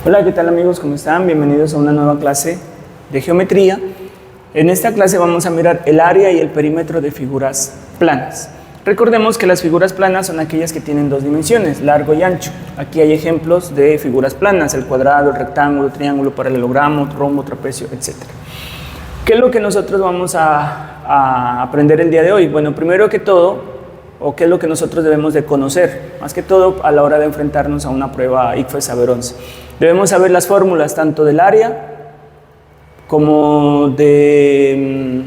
Hola, ¿qué tal amigos? ¿Cómo están? Bienvenidos a una nueva clase de geometría. En esta clase vamos a mirar el área y el perímetro de figuras planas. Recordemos que las figuras planas son aquellas que tienen dos dimensiones, largo y ancho. Aquí hay ejemplos de figuras planas, el cuadrado, el rectángulo, triángulo, paralelogramo, rombo, trapecio, etc. ¿Qué es lo que nosotros vamos a aprender el día de hoy? Bueno, primero que todo, qué es lo que nosotros debemos de conocer, más que todo a la hora de enfrentarnos a una prueba ICFES Saber 11. Debemos saber las fórmulas tanto del área como de...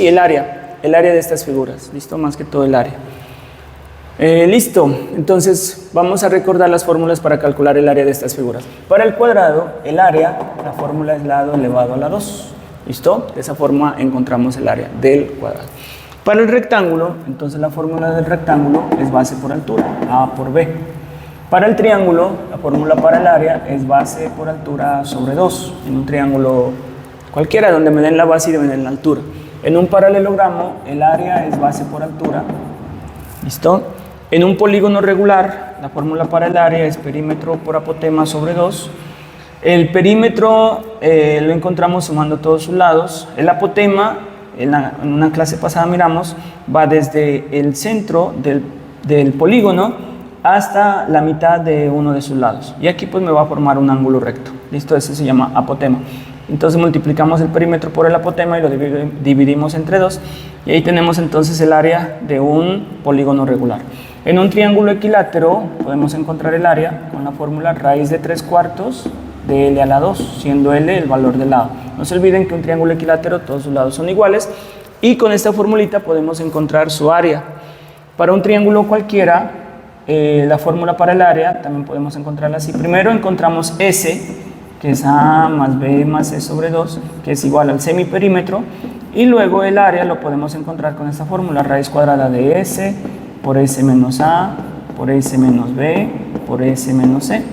el área de estas figuras, ¿listo? Más que todo el área. Listo, entonces vamos a recordar las fórmulas para calcular el área de estas figuras. Para el cuadrado, el área, la fórmula es lado elevado a la 2, ¿listo? De esa forma encontramos el área del cuadrado. Para el rectángulo, entonces la fórmula del rectángulo es base por altura, A por B. Para el triángulo, la fórmula para el área es base por altura sobre 2, en un triángulo cualquiera donde me den la base y me den la altura. En un paralelogramo, el área es base por altura, ¿listo? En un polígono regular, la fórmula para el área es perímetro por apotema sobre 2. El perímetro lo encontramos sumando todos sus lados. El apotema, en una clase pasada miramos, va desde el centro del polígono hasta la mitad de uno de sus lados. Y aquí pues me va a formar un ángulo recto. ¿Listo? Ese se llama apotema. Entonces multiplicamos el perímetro por el apotema y lo dividimos entre 2. Y ahí tenemos entonces el área de un polígono regular. En un triángulo equilátero podemos encontrar el área con la fórmula raíz de 3/4 de L a la 2, siendo L el valor del lado. No se olviden que un triángulo equilátero todos sus lados son iguales. Y con esta formulita podemos encontrar su área. Para un triángulo cualquiera, la fórmula para el área también podemos encontrarla así. Primero encontramos S, que es A más B más C sobre 2, que es igual al semiperímetro, y luego el área lo podemos encontrar con esta fórmula, raíz cuadrada de S por S menos A, por S menos B, por S menos C,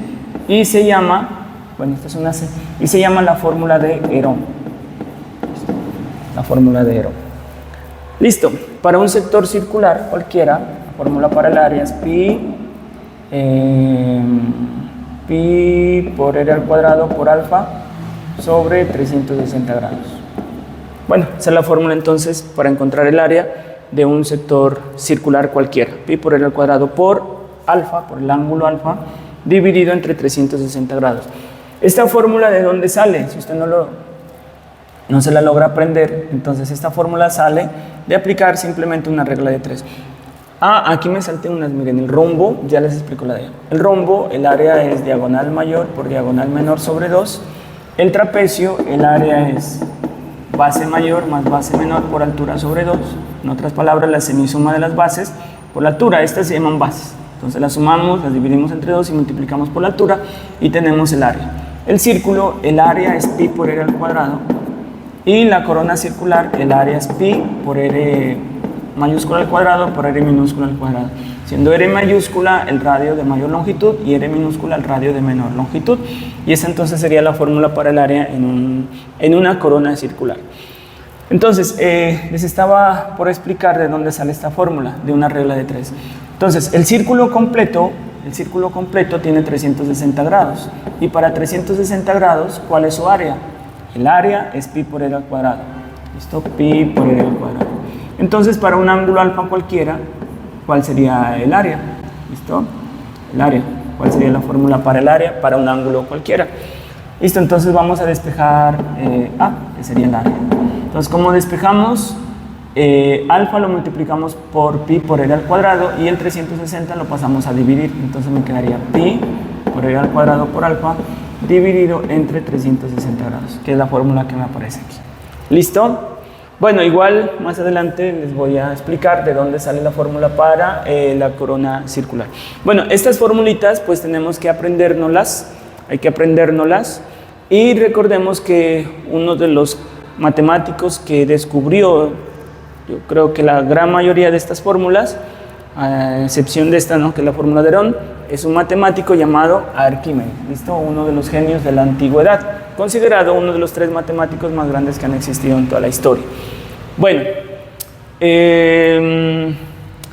y se llama, bueno, esta es una C, y se llama la fórmula de Herón. La fórmula de Herón. Listo, para un sector circular cualquiera, la fórmula para el área es pi por r al cuadrado por alfa sobre 360 grados. Bueno, esa es la fórmula entonces para encontrar el área de un sector circular cualquiera. Pi por r al cuadrado por alfa, por el ángulo alfa, dividido entre 360 grados. Esta fórmula, ¿de dónde sale? Si usted no se la logra aprender, entonces esta fórmula sale de aplicar simplemente una regla de 3. Aquí me salté unas, miren, el rombo, ya les explico la de ella. El rombo, el área es diagonal mayor por diagonal menor sobre 2. El trapecio, el área es base mayor más base menor por altura sobre 2. En otras palabras, la semisuma de las bases por la altura. Estas se llaman bases. Entonces las sumamos, las dividimos entre 2 y multiplicamos por la altura y tenemos el área. El círculo, el área es pi por r al cuadrado. Y la corona circular, el área es pi por r mayúscula al cuadrado por r minúscula al cuadrado, siendo r mayúscula el radio de mayor longitud y r minúscula el radio de menor longitud, y esa entonces sería la fórmula para el área en una corona circular. Entonces, les estaba por explicar de dónde sale esta fórmula, de una regla de 3. Entonces, el círculo completo tiene 360 grados, y para 360 grados, ¿cuál es su área? El área es pi por r al cuadrado, ¿listo? Pi por r al cuadrado. Entonces, para un ángulo alfa cualquiera, ¿cuál sería el área? ¿Listo? El área. ¿Cuál sería la fórmula para el área para un ángulo cualquiera? Listo, entonces vamos a despejar A, que sería el área. Entonces, ¿cómo despejamos? Alfa lo multiplicamos por pi por r al cuadrado y el 360 lo pasamos a dividir. Entonces me quedaría pi por r al cuadrado por alfa dividido entre 360 grados, que es la fórmula que me aparece aquí. ¿Listo? Bueno, igual más adelante les voy a explicar de dónde sale la fórmula para la corona circular. Bueno, estas formulitas pues tenemos que aprendérnoslas, hay que aprendérnoslas, y recordemos que uno de los matemáticos que descubrió, yo creo que la gran mayoría de estas fórmulas, a excepción de esta, ¿no?, que es la fórmula de Herón, es un matemático llamado Arquímedes, ¿listo? Uno de los genios de la antigüedad, considerado uno de los 3 matemáticos más grandes que han existido en toda la historia. Bueno,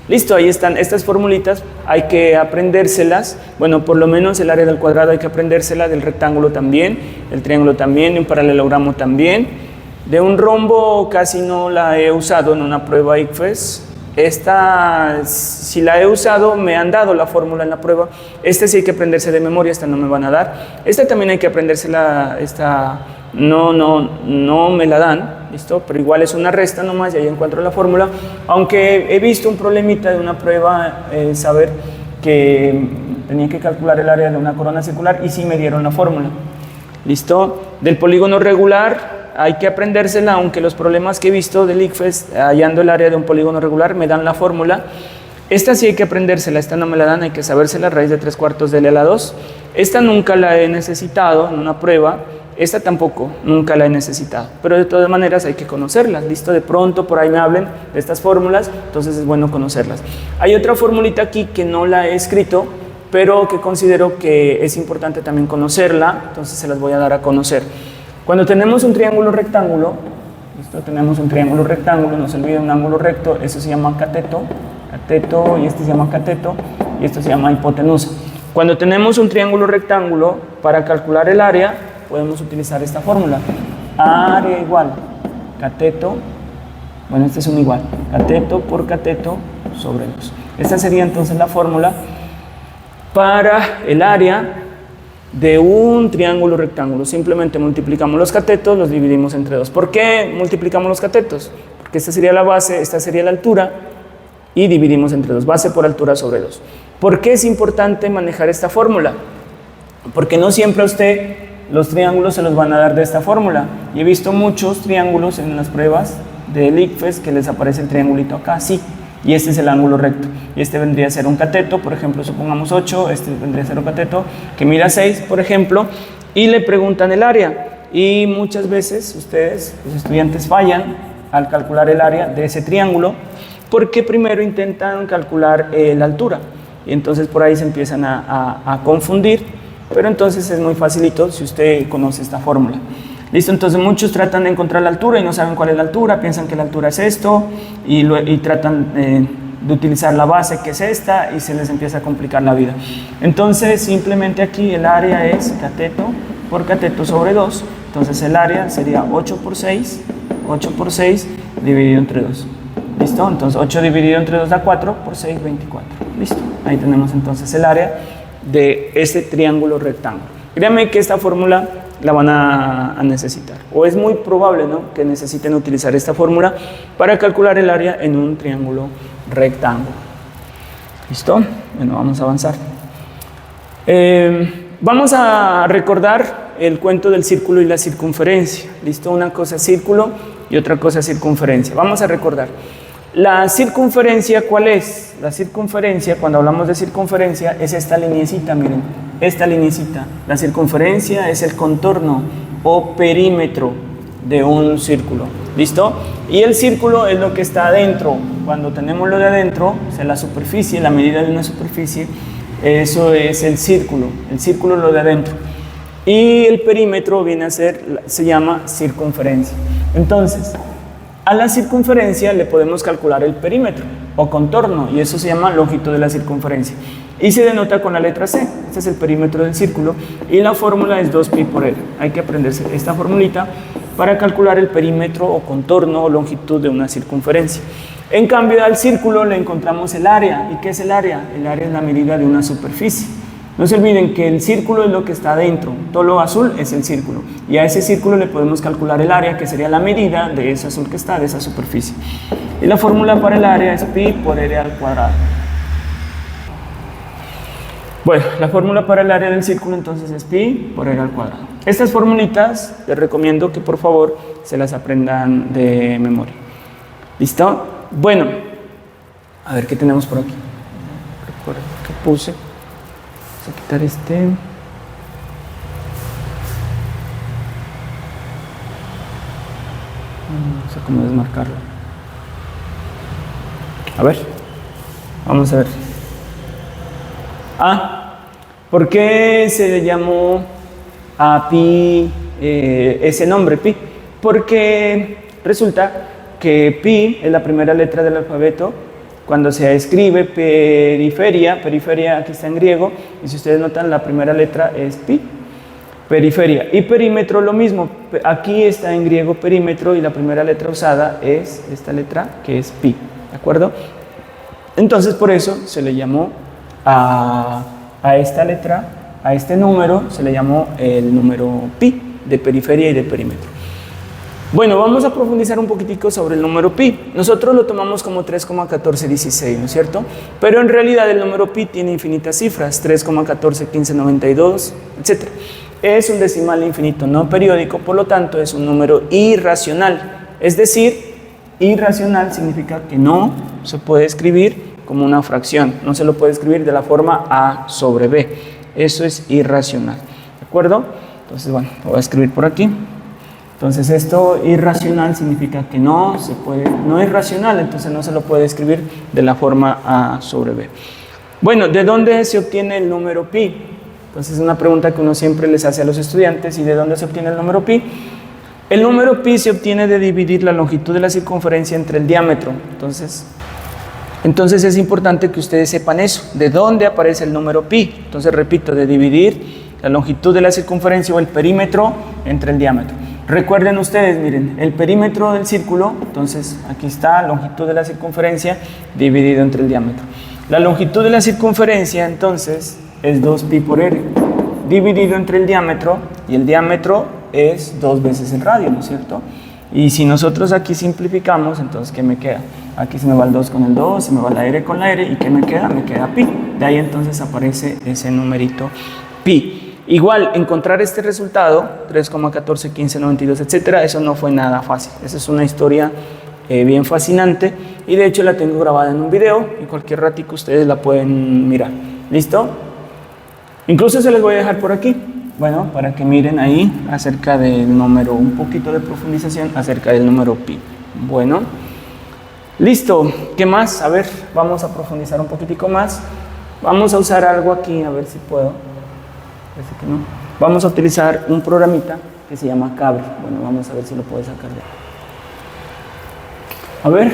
Listo, ahí están estas formulitas, hay que aprendérselas. Bueno, por lo menos el área del cuadrado hay que aprendérsela, del rectángulo también, del triángulo también, de un paralelogramo también. De un rombo casi no la he usado en una prueba ICFES. Esta, si la he usado, me han dado la fórmula en la prueba. Esta sí hay que aprenderse de memoria, esta no me van a dar. Esta también hay que aprendérsela, esta no me la dan, ¿listo? Pero igual es una resta nomás y ahí encuentro la fórmula. Aunque he visto un problemita de una prueba, saber que tenía que calcular el área de una corona circular y sí me dieron la fórmula, ¿listo? Del polígono regular hay que aprendérsela, aunque los problemas que he visto del ICFES hallando el área de un polígono regular me dan la fórmula. Esta sí hay que aprendérsela, esta no me la dan, hay que sabérsela, raíz de 3/4 de L a la 2. Esta nunca la he necesitado en una prueba, esta tampoco, nunca la he necesitado, pero de todas maneras hay que conocerlas, ¿listo? De pronto por ahí me hablen de estas fórmulas, entonces es bueno conocerlas. Hay otra formulita aquí que no la he escrito, pero que considero que es importante también conocerla, entonces se las voy a dar a conocer. Cuando tenemos un triángulo rectángulo, ¿listo? Tenemos un triángulo rectángulo, no se olvide un ángulo recto, eso se llama cateto, y este se llama cateto, y esto se llama hipotenusa. Cuando tenemos un triángulo rectángulo, para calcular el área, podemos utilizar esta fórmula. Área igual, cateto, bueno, este es un igual, cateto por cateto sobre 2. Esta sería entonces la fórmula para el área de un triángulo rectángulo. Simplemente multiplicamos los catetos, los dividimos entre 2. ¿Por qué multiplicamos los catetos? Porque esta sería la base, esta sería la altura, y dividimos entre 2, base por altura sobre 2. ¿Por qué es importante manejar esta fórmula? Porque no siempre a usted los triángulos se los van a dar de esta fórmula. Y he visto muchos triángulos en las pruebas del ICFES que les aparece el triangulito acá, sí, y este es el ángulo recto. Y este vendría a ser un cateto, por ejemplo, supongamos 8, este vendría a ser un cateto que mira 6, por ejemplo, y le preguntan el área. Y muchas veces ustedes, los estudiantes, fallan al calcular el área de ese triángulo, porque primero intentan calcular la altura. Y entonces por ahí se empiezan a confundir, pero entonces es muy facilito si usted conoce esta fórmula. Listo, entonces muchos tratan de encontrar la altura y no saben cuál es la altura, piensan que la altura es esto y tratan de utilizar la base que es esta y se les empieza a complicar la vida. Entonces simplemente aquí el área es cateto por cateto sobre 2, entonces el área sería 8 por 6 dividido entre 2. ¿Listo? Entonces 8 dividido entre 2 da 4, por 6, 24. Listo, ahí tenemos entonces el área de este triángulo rectángulo. Créanme que esta fórmula la van a necesitar, o es muy probable, ¿no?, que necesiten utilizar esta fórmula para calcular el área en un triángulo rectángulo. ¿Listo? Bueno, vamos a avanzar. Vamos a recordar el cuento del círculo y la circunferencia. ¿Listo? Una cosa es círculo y otra cosa es circunferencia. Vamos a recordar. La circunferencia, ¿cuál es? La circunferencia, cuando hablamos de circunferencia, es esta lineecita, miren, esta lineecita. La circunferencia es el contorno o perímetro de un círculo, ¿listo? Y el círculo es lo que está adentro. Cuando tenemos lo de adentro, o sea, la superficie, la medida de una superficie, eso es el círculo es lo de adentro. Y el perímetro viene a ser, se llama circunferencia. Entonces, a la circunferencia le podemos calcular el perímetro o contorno y eso se llama longitud de la circunferencia y se denota con la letra C. Este es el perímetro del círculo y la fórmula es 2pi por L. Hay que aprenderse esta formulita para calcular el perímetro o contorno o longitud de una circunferencia. En cambio al círculo le encontramos el área. ¿Y qué es el área? El área es la medida de una superficie. No se olviden que el círculo es lo que está adentro, todo lo azul es el círculo y a ese círculo le podemos calcular el área, que sería la medida de ese azul que está, de esa superficie. Y la fórmula para el área es pi por r al cuadrado. Bueno, la fórmula para el área del círculo entonces es pi por r al cuadrado. Estas formulitas les recomiendo que por favor se las aprendan de memoria. ¿Listo? Bueno, a ver qué tenemos por aquí. Recuerda que puse. Vamos a quitar este. No sé cómo desmarcarlo. A ver, vamos a ver. ¿Por qué se le llamó a pi ese nombre, pi? Porque resulta que pi es la primera letra del alfabeto Cuando se escribe periferia, periferia aquí está en griego, y si ustedes notan la primera letra es pi, periferia. Y perímetro lo mismo, aquí está en griego perímetro y la primera letra usada es esta letra que es pi, ¿de acuerdo? Entonces por eso se le llamó a esta letra, a este número, se le llamó el número pi de periferia y de perímetro. Bueno, vamos a profundizar un poquitico sobre el número pi. Nosotros lo tomamos como 3,1416, ¿no es cierto? Pero en realidad el número pi tiene infinitas cifras, 3,141592, etc. Es un decimal infinito no periódico, por lo tanto es un número irracional. Es decir, irracional significa que no se puede escribir como una fracción, no se lo puede escribir de la forma a sobre b. Eso es irracional, ¿de acuerdo? Entonces, bueno, lo voy a escribir por aquí. Entonces esto irracional significa que no se puede, no es racional, entonces no se lo puede escribir de la forma a sobre b. Bueno, ¿de dónde se obtiene el número pi? Entonces es una pregunta que uno siempre les hace a los estudiantes. ¿Y de dónde se obtiene el número pi? El número pi se obtiene de dividir la longitud de la circunferencia entre el diámetro. Entonces es importante que ustedes sepan eso, de dónde aparece el número pi. Entonces repito, de dividir la longitud de la circunferencia o el perímetro entre el diámetro. Recuerden ustedes, miren, el perímetro del círculo, entonces aquí está la longitud de la circunferencia dividido entre el diámetro. La longitud de la circunferencia entonces es 2pi por r, dividido entre el diámetro, y el diámetro es 2 veces el radio, ¿no es cierto? Y si nosotros aquí simplificamos, entonces ¿qué me queda? Aquí se me va el 2 con el 2, se me va la r con la r, ¿y qué me queda? Me queda pi. De ahí entonces aparece ese numerito pi. Igual, encontrar este resultado, 3,141592, etcétera, eso no fue nada fácil. Esa es una historia bien fascinante y de hecho la tengo grabada en un video y cualquier ratico ustedes la pueden mirar. ¿Listo? Incluso se les voy a dejar por aquí, bueno, para que miren ahí acerca del número, un poquito de profundización acerca del número pi. Bueno, listo. ¿Qué más? A ver, vamos a profundizar un poquitico más. Vamos a usar algo aquí, a ver si puedo. Parece que no. Vamos a utilizar un programita que se llama Cabri. Bueno, vamos a ver si lo puedo sacar de ahí. A ver,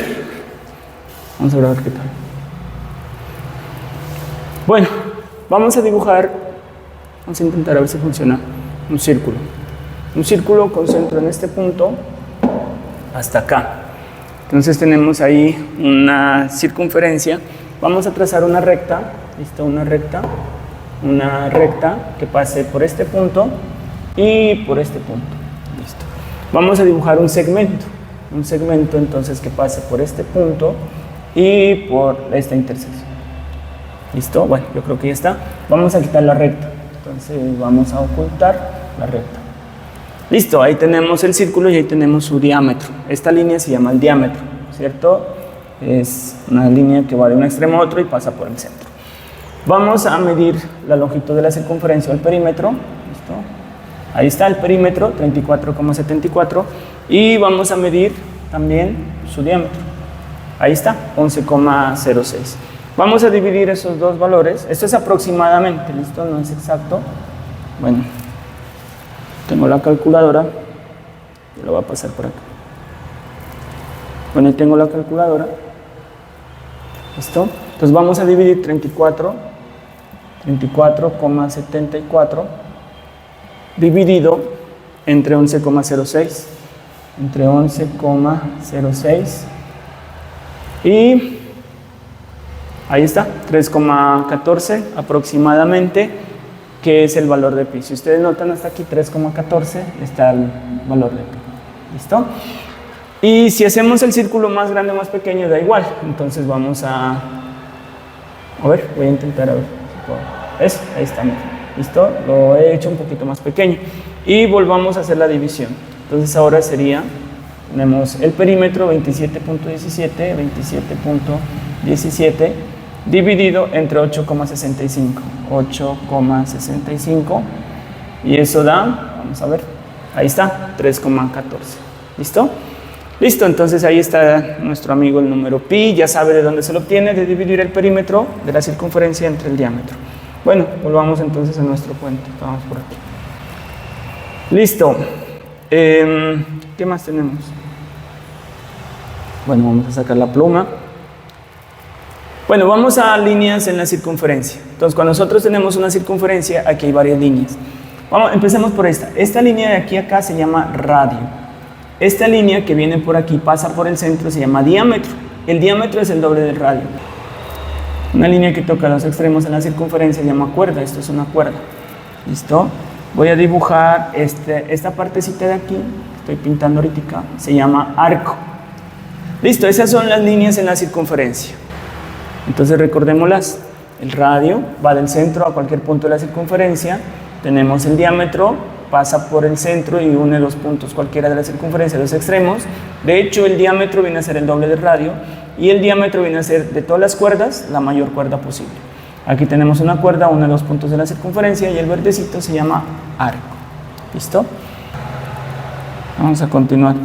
vamos a ver qué tal. Bueno, vamos a dibujar, vamos a intentar a ver si funciona, un círculo. Un círculo con centro en este punto hasta acá. Entonces tenemos ahí una circunferencia. Vamos a trazar una recta, ¿listo? Una recta que pase por este punto y por este punto. Listo. Vamos a dibujar un segmento entonces que pase por este punto y por esta intersección. ¿Listo? Bueno, yo creo que ya está. Vamos a quitar la recta, entonces vamos a ocultar la recta. Listo, ahí tenemos el círculo y ahí tenemos su diámetro. Esta línea se llama el diámetro, ¿cierto? Es una línea que va de un extremo a otro y pasa por el centro. Vamos a medir la longitud de la circunferencia o el perímetro. ¿Listo? Ahí está el perímetro, 34,74. Y vamos a medir también su diámetro. Ahí está, 11,06. Vamos a dividir esos dos valores. Esto es aproximadamente, ¿listo? No es exacto. Bueno, tengo la calculadora. Yo lo voy a pasar por acá. Bueno, ahí tengo la calculadora. ¿Listo? Entonces vamos a dividir 34,74 dividido entre 11,06. Entre 11,06 y ahí está, 3,14 aproximadamente, que es el valor de pi. Si ustedes notan hasta aquí 3,14 está el valor de pi. ¿Listo? Y si hacemos el círculo más grande o más pequeño, da igual. Entonces vamos a ver, voy a intentar a ver si puedo. ¿Ves? Ahí está. ¿Listo? Lo he hecho un poquito más pequeño. Y volvamos a hacer la división. Entonces ahora sería, tenemos el perímetro 27,17 dividido entre 8,65. Y eso da, vamos a ver, ahí está, 3,14. ¿Listo? Listo, entonces ahí está nuestro amigo el número pi. Ya sabe de dónde se lo obtiene, de dividir el perímetro de la circunferencia entre el diámetro. Bueno, volvamos entonces a nuestro puente. Vamos por aquí. Listo. ¿Qué más tenemos? Bueno, vamos a sacar la pluma. Bueno, vamos a líneas en la circunferencia. Entonces, cuando nosotros tenemos una circunferencia, aquí hay varias líneas. Empecemos por esta. Esta línea de aquí a acá se llama radio. Esta línea que viene por aquí, pasa por el centro, se llama diámetro. El diámetro es el doble del radio. Una línea que toca los extremos en la circunferencia se llama cuerda. Esto es una cuerda. ¿Listo? Voy a dibujar esta partecita de aquí, estoy pintando ahorita, se llama arco. Listo, esas son las líneas en la circunferencia. Entonces recordémoslas. El radio va del centro a cualquier punto de la circunferencia. Tenemos el diámetro, pasa por el centro y une los puntos cualquiera de la circunferencia, los extremos. De hecho, el diámetro viene a ser el doble del radio y el diámetro viene a ser, de todas las cuerdas, la mayor cuerda posible. Aquí tenemos una cuerda, une los puntos de la circunferencia y el verdecito se llama arco. ¿Listo? Vamos a continuar.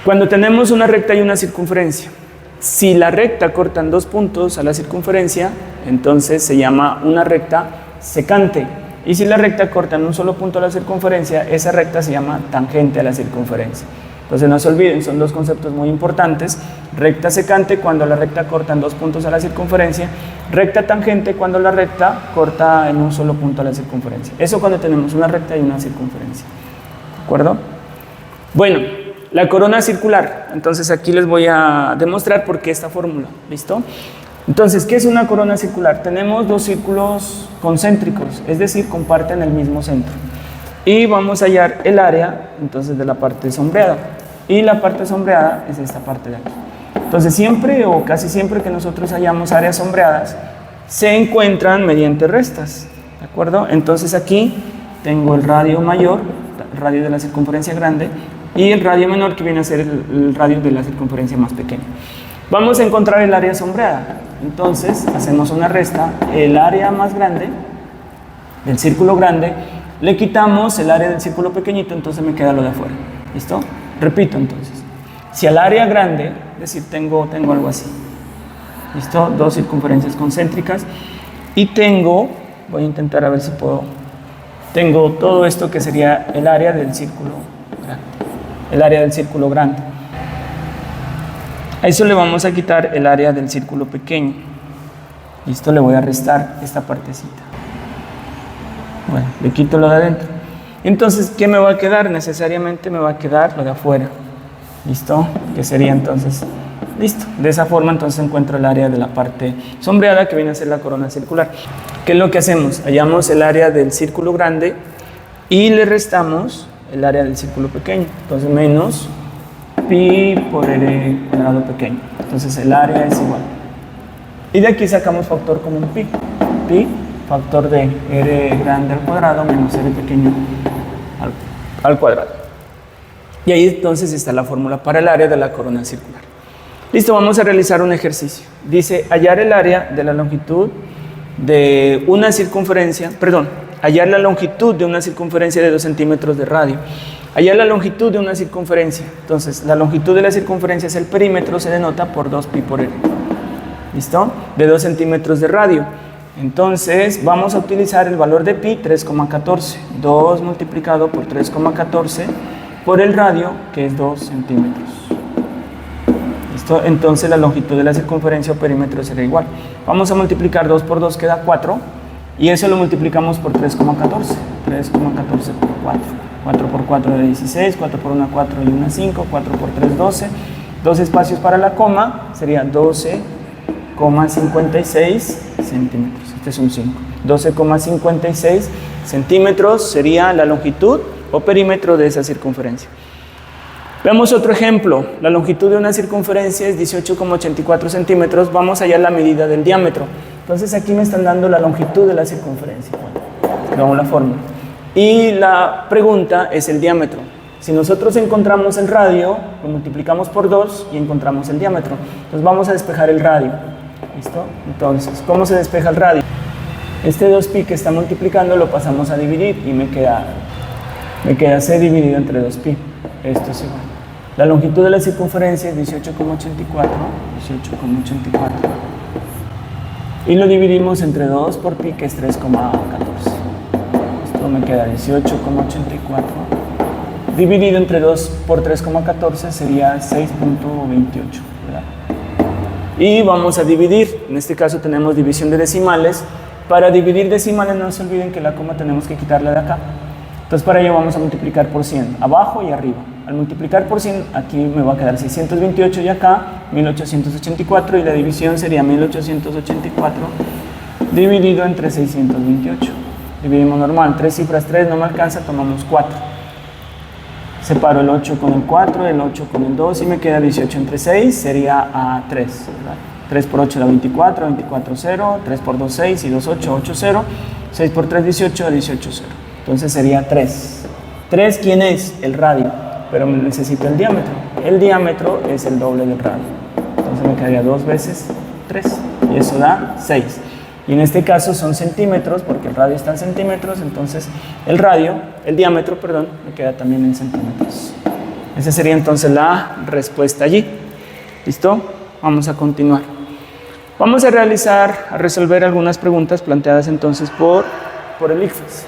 Cuando tenemos una recta y una circunferencia, si la recta corta en 2 puntos a la circunferencia, entonces se llama una recta secante. Y si la recta corta en un solo punto a la circunferencia, esa recta se llama tangente a la circunferencia. Entonces no se olviden, son dos conceptos muy importantes. Recta secante cuando la recta corta en 2 puntos a la circunferencia. Recta tangente cuando la recta corta en un solo punto a la circunferencia. Eso cuando tenemos una recta y una circunferencia. ¿De acuerdo? Bueno, la corona circular. Entonces aquí les voy a demostrar por qué esta fórmula. ¿Listo? Entonces, ¿qué es una corona circular? Tenemos 2 círculos concéntricos, es decir, comparten el mismo centro. Y vamos a hallar el área, entonces, de la parte sombreada. Y la parte sombreada es esta parte de aquí. Entonces, siempre o casi siempre que nosotros hallamos áreas sombreadas, se encuentran mediante restas, ¿de acuerdo? Entonces, aquí tengo el radio mayor, el radio de la circunferencia grande, y el radio menor, que viene a ser el radio de la circunferencia más pequeña. Vamos a encontrar el área sombreada. Entonces, hacemos una resta, el área más grande del círculo grande, le quitamos el área del círculo pequeñito, entonces me queda lo de afuera. ¿Listo? Repito entonces. Si al área grande, es decir, tengo algo así. ¿Listo? 2 circunferencias concéntricas. Y voy a intentar a ver si puedo, tengo todo esto que sería el área del círculo grande. El área del círculo grande. A eso le vamos a quitar el área del círculo pequeño. Listo, le voy a restar esta partecita. Bueno, le quito lo de adentro. Entonces, ¿qué me va a quedar? Necesariamente me va a quedar lo de afuera. ¿Listo? Que sería entonces, listo. De esa forma entonces encuentro el área de la parte sombreada que viene a ser la corona circular. ¿Qué es lo que hacemos? Hallamos el área del círculo grande y le restamos el área del círculo pequeño. Entonces, menos pi por r cuadrado pequeño. Entonces el área es igual. Y de aquí sacamos factor común pi. Pi, factor de r grande al cuadrado menos r pequeño al cuadrado. Y ahí entonces está la fórmula para el área de la corona circular. Listo, vamos a realizar un ejercicio. Dice hallar el área de la longitud de una circunferencia, hallar la longitud de una circunferencia de 2 centímetros de radio. Hallar la longitud de una circunferencia. Entonces, la longitud de la circunferencia es el perímetro, se denota por 2pi por r. ¿Listo? De 2 centímetros de radio. Entonces, vamos a utilizar el valor de pi, 3,14. 2 multiplicado por 3,14 por el radio, que es 2 centímetros. ¿Listo? Entonces, la longitud de la circunferencia o perímetro será igual. Vamos a multiplicar 2 por 2, queda 4. Y eso lo multiplicamos por 3,14. 3,14 por 4. 4 por 4 de 16, 4 por 1, 4 y 1, 5, 4 por 3, 12. 2 espacios para la coma, sería 12,56 centímetros. Este es un 5. 12,56 centímetros sería la longitud o perímetro de esa circunferencia. Veamos otro ejemplo. La longitud de una circunferencia es 18,84 centímetros. Vamos a hallar la medida del diámetro. Entonces aquí me están dando la longitud de la circunferencia. Veamos la fórmula. Y la pregunta es el diámetro. Si nosotros encontramos el radio, lo multiplicamos por 2 y encontramos el diámetro. Entonces vamos a despejar el radio. ¿Listo? Entonces, ¿cómo se despeja el radio? Este 2pi que está multiplicando lo pasamos a dividir y me queda c dividido entre 2pi. Esto es igual. La longitud de la circunferencia es 18,84. Y lo dividimos entre 2 por pi, que es 3,14. Esto me queda 18,84. Dividido entre 2 por 3,14 sería 6,28, ¿verdad? y vamos a dividir. En este caso tenemos división de decimales. Para dividir decimales no se olviden que la coma tenemos que quitarla de acá. Entonces para ello vamos a multiplicar por 100, abajo y arriba. Al multiplicar por 100, aquí me va a quedar 628 y acá 1884, y la división sería 1884 dividido entre 628. Dividimos normal, 3 cifras, 3 no me alcanza, tomamos 4. Separo el 8 con el 4, el 8 con el 2 y me queda 18 entre 6, sería a 3, ¿verdad? 3 por 8 da 24, 24, 0, 3 por 2, 6 y 2, 8, 8, 0, 6 por 3, 18, 18, 0. Entonces sería 3. 3, ¿quién es? El radio, pero necesito el diámetro. El diámetro es el doble del radio. Entonces me quedaría 2 veces 3 y eso da 6. Y en este caso son centímetros, porque el radio está en centímetros, entonces el diámetro, me queda también en centímetros. Esa sería entonces la respuesta allí. ¿Listo? Vamos a continuar. Vamos a resolver algunas preguntas planteadas entonces por el ICFES.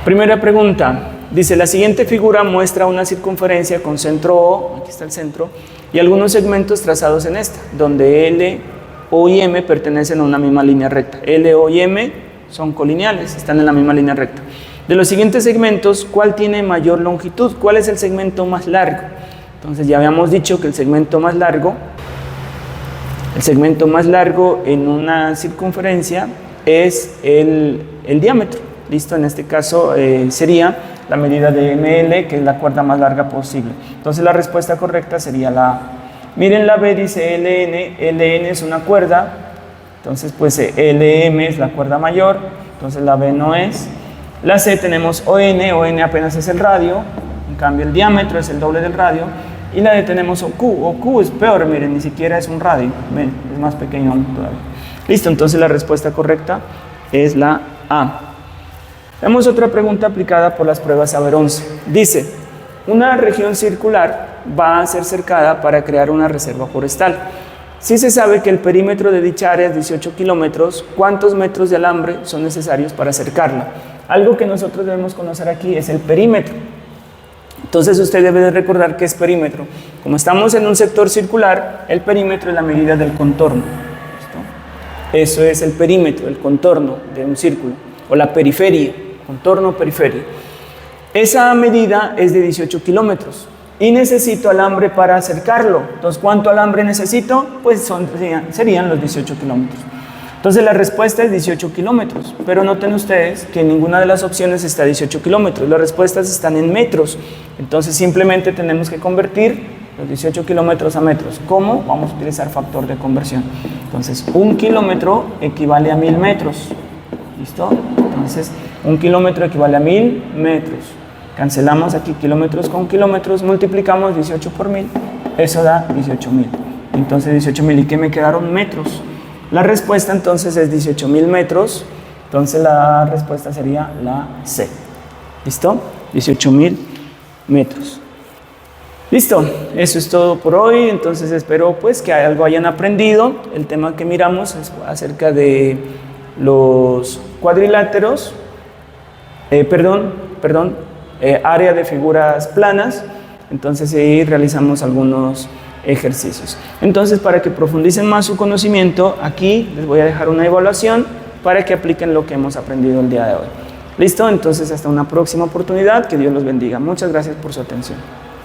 Primera pregunta, dice, la siguiente figura muestra una circunferencia con centro O, aquí está el centro, y algunos segmentos trazados en esta, donde L, O y M pertenecen a una misma línea recta. L, O y M son colineales, están en la misma línea recta. De los siguientes segmentos, ¿cuál tiene mayor longitud? ¿Cuál es el segmento más largo? Entonces ya habíamos dicho que el segmento más largo en una circunferencia es el diámetro. Listo, en este caso sería la medida de ML, que es la cuerda más larga posible. Entonces la respuesta correcta sería la A. Miren, la B dice LN, LN es una cuerda, entonces pues LM es la cuerda mayor, entonces la B no es. La C tenemos ON, ON apenas es el radio, en cambio el diámetro es el doble del radio. Y la D tenemos OQ, OQ es peor, miren, ni siquiera es un radio, ven, es más pequeño aún todavía. Listo, entonces la respuesta correcta es la A. Veamos otra pregunta aplicada por las pruebas Saber 11. Dice, una región circular va a ser cercada para crear una reserva forestal. Si se sabe que el perímetro de dicha área es 18 kilómetros, ¿cuántos metros de alambre son necesarios para cercarla? Algo que nosotros debemos conocer aquí es el perímetro. Entonces usted debe de recordar qué es perímetro. Como estamos en un sector circular, el perímetro es la medida del contorno. ¿Listo? Eso es el perímetro, el contorno de un círculo, o la periferia, contorno o periferia. Esa medida es de 18 kilómetros y necesito alambre para acercarlo. Entonces, ¿cuánto alambre necesito? Pues serían los 18 kilómetros. Entonces la respuesta es 18 kilómetros, pero noten ustedes que en ninguna de las opciones está 18 kilómetros, las respuestas están en metros. Entonces simplemente tenemos que convertir los 18 kilómetros a metros. ¿Cómo? Vamos a utilizar factor de conversión. Entonces 1 kilómetro equivale a 1000 metros. ¿Listo? Entonces 1 kilómetro equivale a 1000 metros. Cancelamos aquí kilómetros con kilómetros, multiplicamos 18 por 1000, eso da 18.000. Entonces 18.000, ¿y qué me quedaron? Metros. La respuesta entonces es 18.000 metros, entonces la respuesta sería la C. ¿Listo? 18.000 metros. Listo, eso es todo por hoy, entonces espero pues que algo hayan aprendido. El tema que miramos es acerca de los cuadriláteros, área de figuras planas, entonces ahí realizamos algunos ejercicios. Entonces, para que profundicen más su conocimiento, aquí les voy a dejar una evaluación para que apliquen lo que hemos aprendido el día de hoy. ¿Listo? Entonces, hasta una próxima oportunidad. Que Dios los bendiga. Muchas gracias por su atención.